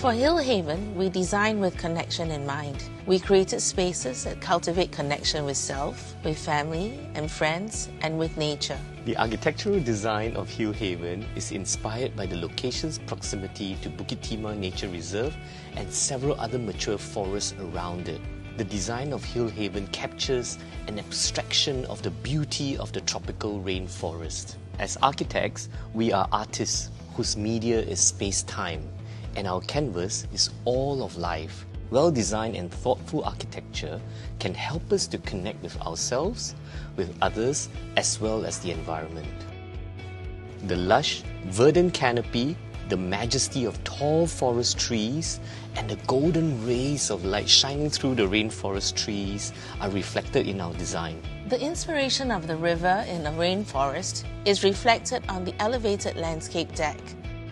For Hillhaven, we design with connection in mind. We created spaces that cultivate connection with self, with family and friends, and with nature. The architectural design of Hillhaven is inspired by the location's proximity to Bukit Timah Nature Reserve and several other mature forests around it. The design of Hillhaven captures an abstraction of the beauty of the tropical rainforest. As architects, we are artists whose media is space-time, and our canvas is all of life. Well-designed and thoughtful architecture can help us to connect with ourselves, with others, as well as the environment. The lush, verdant canopy, the majesty of tall forest trees, and the golden rays of light shining through the rainforest trees are reflected in our design. The inspiration of the river in a rainforest is reflected on the elevated landscape deck.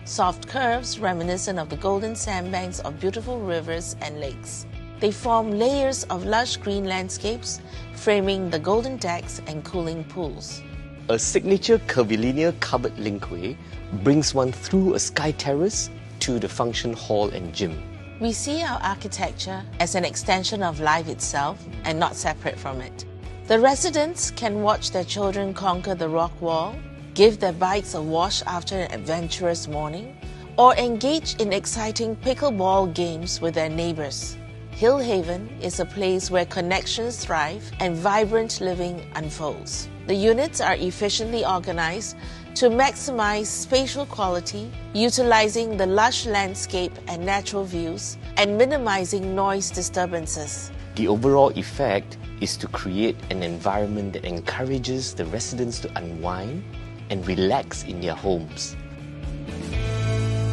Soft curves reminiscent of the golden sandbanks of beautiful rivers and lakes. They form layers of lush green landscapes, framing the golden decks and cooling pools. A signature curvilinear covered linkway brings one through a sky terrace to the function hall and gym. We see our architecture as an extension of life itself and not separate from it. The residents can watch their children conquer the rock wall, give their bikes a wash after an adventurous morning, or engage in exciting pickleball games with their neighbors. Hillhaven is a place where connections thrive and vibrant living unfolds. The units are efficiently organized to maximize spatial quality, utilizing the lush landscape and natural views, and minimizing noise disturbances. The overall effect is to create an environment that encourages the residents to unwind and relax in their homes.